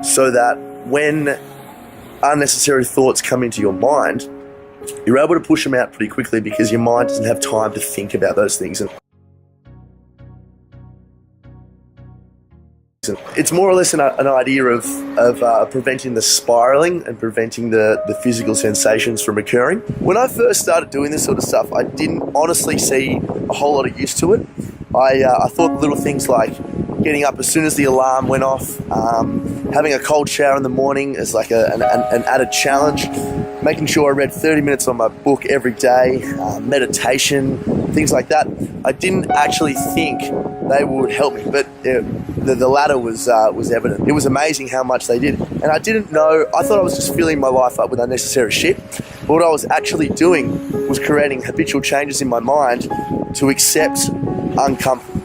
so that when unnecessary thoughts come into your mind, you're able to push them out pretty quickly because your mind doesn't have time to think about those things. And it's more or less an idea of preventing the spiraling and preventing the physical sensations from occurring. When I first started doing this sort of stuff, I didn't honestly see a whole lot of use to it. I thought little things like getting up as soon as the alarm went off, having a cold shower in the morning as like an added challenge, making sure I read 30 minutes on my book every day, meditation, things like that. I didn't actually think they would help me, but the latter was evident. It was amazing how much they did. And I didn't know, I thought I was just filling my life up with unnecessary shit. But what I was actually doing was creating habitual changes in my mind to accept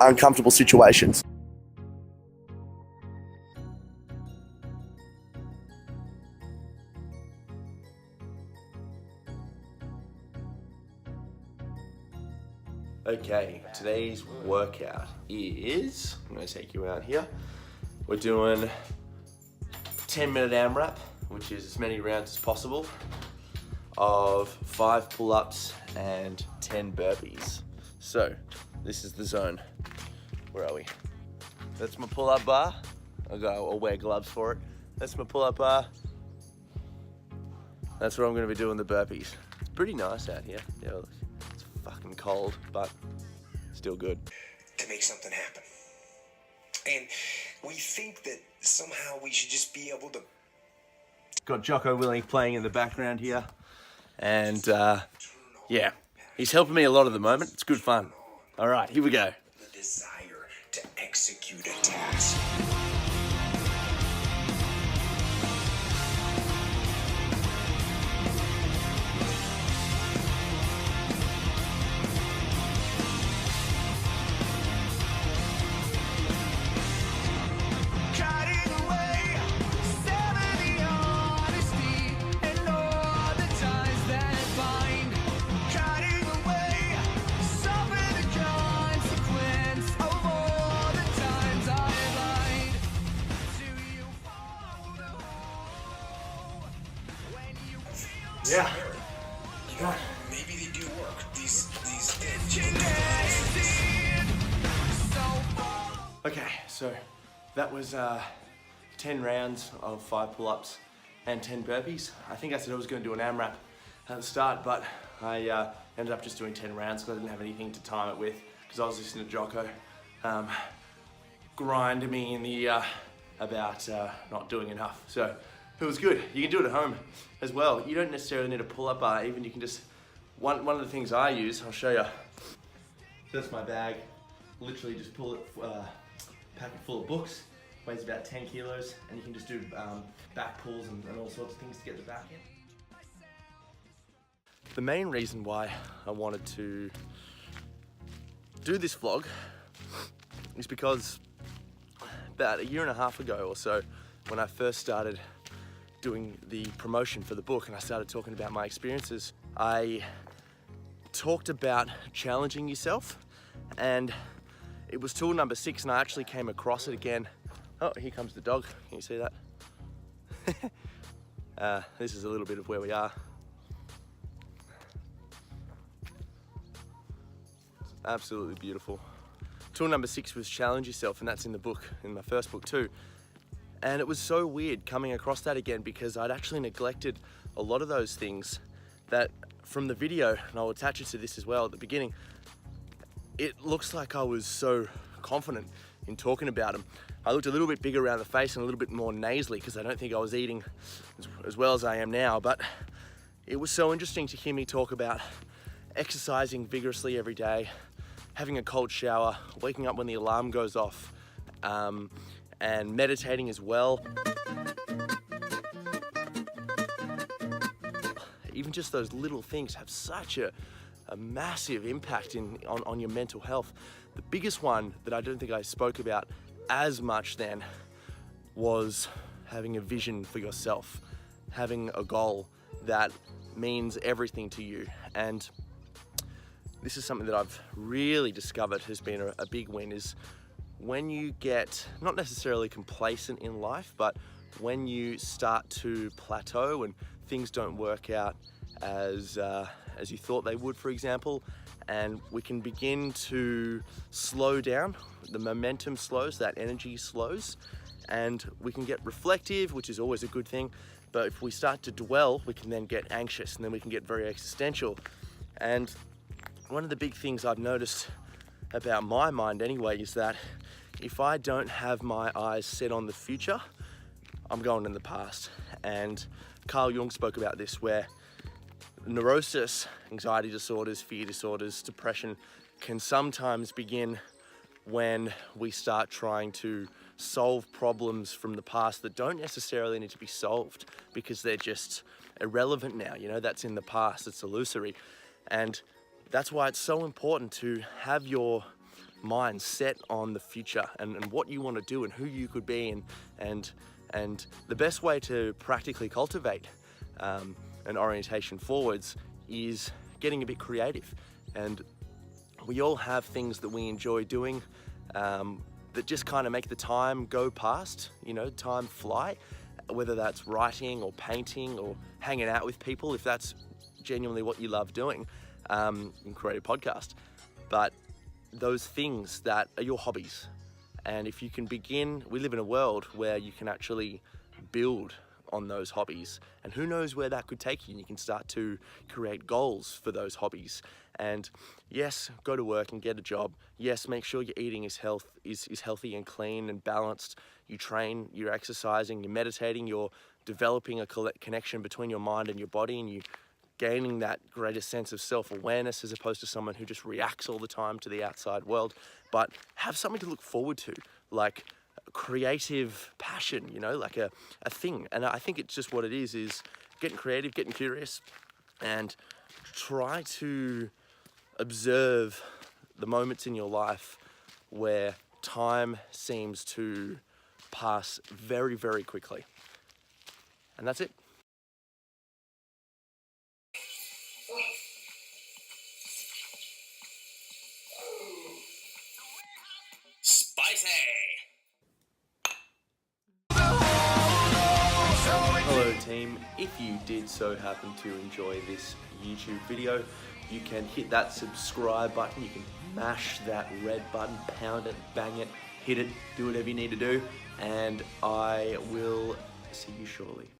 uncomfortable situations. Okay, today's workout is, I'm going to take you out here. We're doing 10-minute AMRAP, which is as many rounds as possible, of 5 pull-ups and 10 burpees. So, this is the zone. Where are we? That's my pull-up bar. I'll wear gloves for it. That's my pull-up bar. That's where I'm going to be doing the burpees. It's pretty nice out here. Yeah, it's fucking cold, but still good. To make something happen. And we think that somehow we should just be able to... Got Jocko Willing playing in the background here. And yeah, he's helping me a lot at the moment. It's good fun. All right, here we go. The desire to execute a task. Yeah. You know, maybe they do work. These Okay, so that was 10 rounds of 5 pull-ups and 10 burpees. I think I said I was going to do an AMRAP at the start, but I ended up just doing 10 rounds because I didn't have anything to time it with, because I was listening to Jocko grind me in the ear about not doing enough. So it was good. You can do it at home as well. You don't necessarily need a pull-up bar. Even you can just, one of the things I use, I'll show you. That's my bag. Literally just pull it, pack it full of books. Weighs about 10 kilos, and you can just do back pulls and all sorts of things to get the back in. The main reason why I wanted to do this vlog is because about 1.5 years ago or so, when I first started doing the promotion for the book and I started talking about my experiences, I talked about challenging yourself, and it was tool number 6, and I actually came across it again. Oh, here comes the dog. Can you see that? This is a little bit of where we are. It's absolutely beautiful. Tool number 6 was challenge yourself, and that's in the book, in my first book too. And it was so weird coming across that again, because I'd actually neglected a lot of those things that from the video, and I'll attach it to this as well at the beginning, it looks like I was so confident in talking about them. I looked a little bit bigger around the face and a little bit more nasally because I don't think I was eating as well as I am now, but it was so interesting to hear me talk about exercising vigorously every day, having a cold shower, waking up when the alarm goes off, and meditating as well. Even just those little things have such a massive impact on your mental health. The biggest one that I don't think I spoke about as much then was having a vision for yourself, having a goal that means everything to you. And this is something that I've really discovered has been a big win, is when you get not necessarily complacent in life, but when you start to plateau and things don't work out as you thought they would, for example, and we can begin to slow down, the momentum slows, that energy slows, and we can get reflective, which is always a good thing. But if we start to dwell, we can then get anxious, and then we can get very existential. And one of the big things I've noticed about my mind anyway is that if I don't have my eyes set on the future, I'm going in the past. And Carl Jung spoke about this, where neurosis, anxiety disorders, fear disorders, depression can sometimes begin when we start trying to solve problems from the past that don't necessarily need to be solved because they're just irrelevant now. You know, that's in the past, it's illusory. And that's why it's so important to have your mind set on the future and what you want to do and who you could be, and the best way to practically cultivate an orientation forwards is getting a bit creative. And we all have things that we enjoy doing that just kind of make the time go past, you know, time fly, whether that's writing or painting or hanging out with people, if that's genuinely what you love doing. You can create a podcast. But those things that are your hobbies, and if you can begin, we live in a world where you can actually build on those hobbies, and who knows where that could take you, and you can start to create goals for those hobbies. And yes, go to work and get a job. Yes, make sure your eating is healthy and clean and balanced. You train, you're exercising, you're meditating, you're developing a connection between your mind and your body, and you gaining that greater sense of self-awareness as opposed to someone who just reacts all the time to the outside world. But have something to look forward to, like creative passion, you know, like a thing. And I think it's just what it is getting creative, getting curious, and try to observe the moments in your life where time seems to pass very, very quickly. And that's it. Spicy! Hello team, if you did so happen to enjoy this YouTube video, you can hit that subscribe button, you can mash that red button, pound it, bang it, hit it, do whatever you need to do, and I will see you shortly.